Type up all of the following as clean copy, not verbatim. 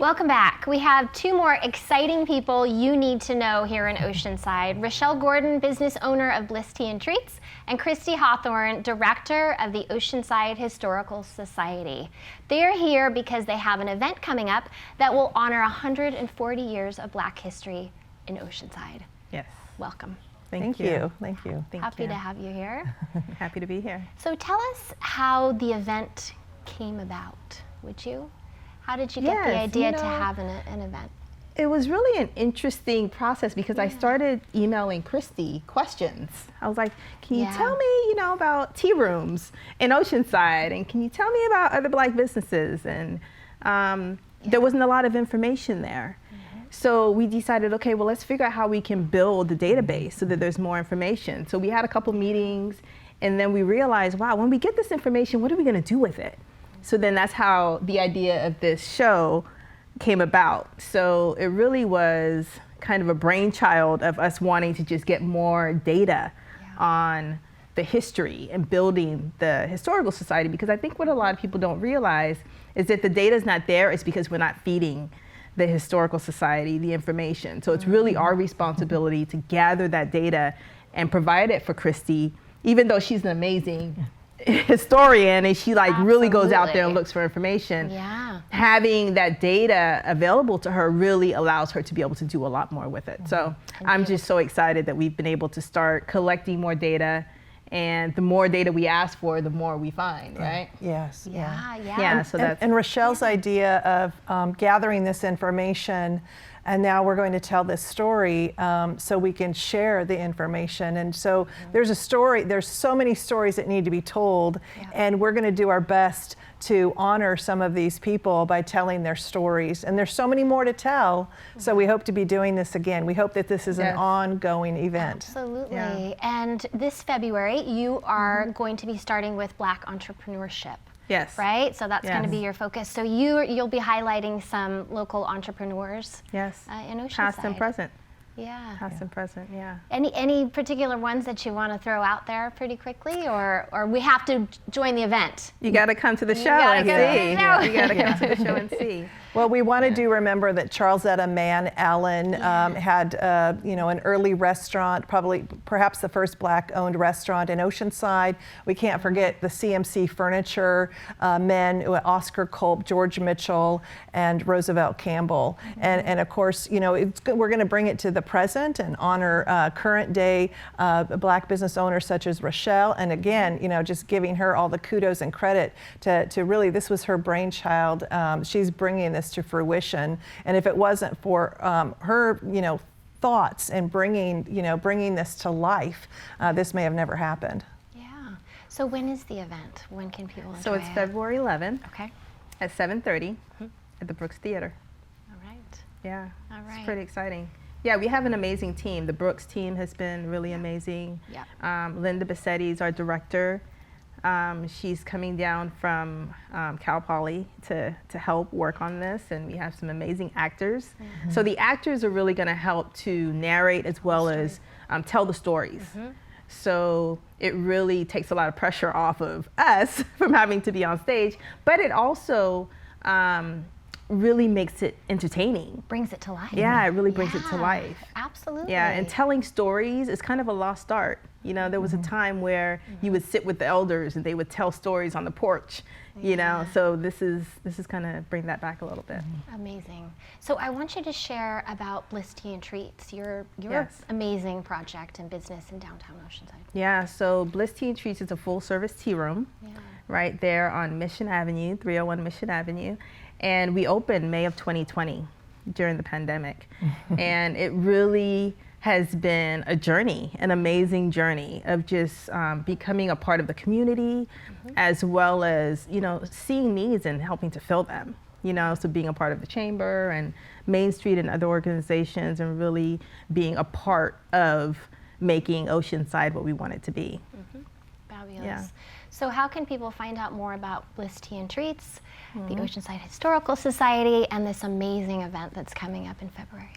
Welcome back. We have two more exciting people you need to know here in Oceanside. Rochelle Gordon, business owner of Bliss Tea and Treats, and Christy Hawthorne, director of the Oceanside Historical Society. They're here because they have an event coming up that will honor 140 years of Black history in Oceanside. Yes. Welcome. Thank you. Thank you. Happy to have you here. Happy to be here. So tell us how the event came about, would you? How did you get the idea to have an event? It was really an interesting process because I started emailing Christy questions. I was like, can you tell me, about tea rooms in Oceanside? And can you tell me about other Black businesses? And there wasn't a lot of information there. So we decided, okay, well, let's figure out how we can build the database so that there's more information. So we had a couple meetings, and then we realized, wow, when we get this information, what are we going to do with it? So then that's how the idea of this show came about. So it really was kind of a brainchild of us wanting to just get more data on the history and building the Historical Society, because I think what a lot of people don't realize is that the data's not there, it's because we're not feeding the Historical Society the information. So it's really our responsibility to gather that data and provide it for Christy, even though she's an amazing historian and she really goes out there and looks for information. Having that data available to her really allows her to be able to do a lot more with it. So I'm just so excited that we've been able to start collecting more data, and the more data we ask for, the more we find, right? Yes. So that's and Rochelle's idea of gathering this information, and now we're going to tell this story so we can share the information. And so there's so many stories that need to be told, and we're going to do our best to honor some of these people by telling their stories. And there's so many more to tell, so we hope to be doing this again. We hope that this is an ongoing event. Absolutely. And this February, you are going to be starting with Black entrepreneurship. Yes. Right? So that's going to be your focus. So you'll be highlighting some local entrepreneurs in Oceanside. Past and present. Yeah. Past and present, Any particular ones that you want to throw out there pretty quickly, or we have to join the event? You got to come to the show and see. You got to come to the show and see. Well, we wanted to remember that Charlesetta Man Allen had, an early restaurant, perhaps the first Black-owned restaurant in Oceanside. We can't forget the CMC Furniture men, Oscar Culp, George Mitchell, and Roosevelt Campbell. And of course, we're going to bring it to the present and honor current day Black business owners such as Rochelle. And again, just giving her all the kudos and credit to really, this was her brainchild. She's bringing this to fruition, and if it wasn't for her, thoughts and bringing this to life, this may have never happened. Yeah. So when is the event? When can people enjoy it? So it's February 11th. Okay. At 7:30 at the Brooks Theater. All right. Yeah. All right. It's pretty exciting. Yeah, we have an amazing team. The Brooks team has been really amazing. Linda Bassetti is our director. She's coming down from Cal Poly to help work on this, and we have some amazing actors. So the actors are really going to help to narrate as well as tell the stories. So it really takes a lot of pressure off of us from having to be on stage, but it also really makes it entertaining. Brings it to life. Yeah, it really brings it to life. Absolutely. Yeah, and telling stories is kind of a lost art. There was a time where you would sit with the elders and they would tell stories on the porch, so this is kind of bring that back a little bit. Amazing. So I want you to share about Bliss Tea and Treats, your amazing project and business in downtown Oceanside. Yeah, so Bliss Tea and Treats is a full service tea room right there on Mission Avenue, 301 Mission Avenue. And we opened May of 2020 during the pandemic. And it really has been a journey, an amazing journey of just becoming a part of the community, as well as, seeing needs and helping to fill them. So being a part of the Chamber and Main Street and other organizations, and really being a part of making Oceanside what we want it to be. Fabulous. Yeah. So how can people find out more about Bliss Tea and Treats, the Oceanside Historical Society, and this amazing event that's coming up in February?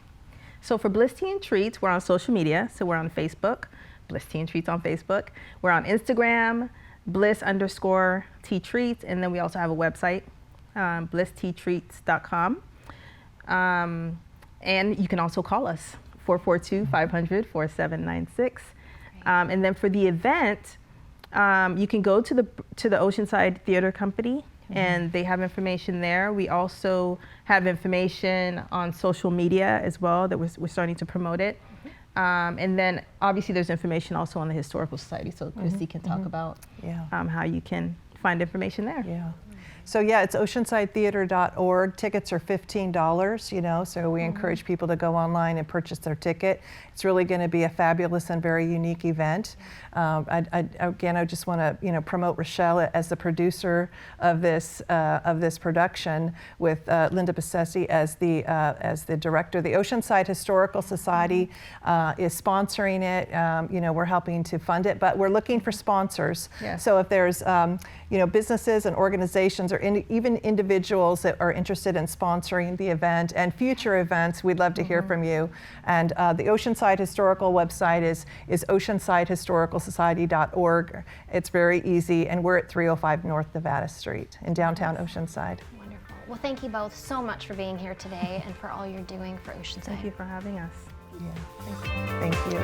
So for Bliss Tea and Treats, we're on social media. So we're on Facebook, Bliss Tea and Treats on Facebook. We're on Instagram, Bliss_Tea Treats, and then we also have a website, BlissTeaTreats.com. And you can also call us, 442-500-4796. And then for the event, you can go to the Oceanside Theater Company, and they have information there. We also have information on social media as well that we're starting to promote it. And then obviously there's information also on the Historical Society, so Christy can talk about how you can find information there. Yeah. So yeah, it's oceansidetheater.org. Tickets are $15, you know, so we encourage people to go online and purchase their ticket. It's really going to be a fabulous and very unique event. Again, I just want to, you know, promote Rochelle as the producer of this production, with Linda Bassesi as the director. The Oceanside Historical Society is sponsoring it. You know, we're helping to fund it, but we're looking for sponsors. Yes. So if there's you know, businesses and organizations or even individuals that are interested in sponsoring the event and future events, we'd love to hear from you. And the Oceanside Historical website is oceansidehistoricalsociety.org. It's very easy, and we're at 305 North Nevada Street in downtown Oceanside. Wonderful. Well, thank you both so much for being here today and for all you're doing for Oceanside. Thank you for having us. Yeah. Thank you.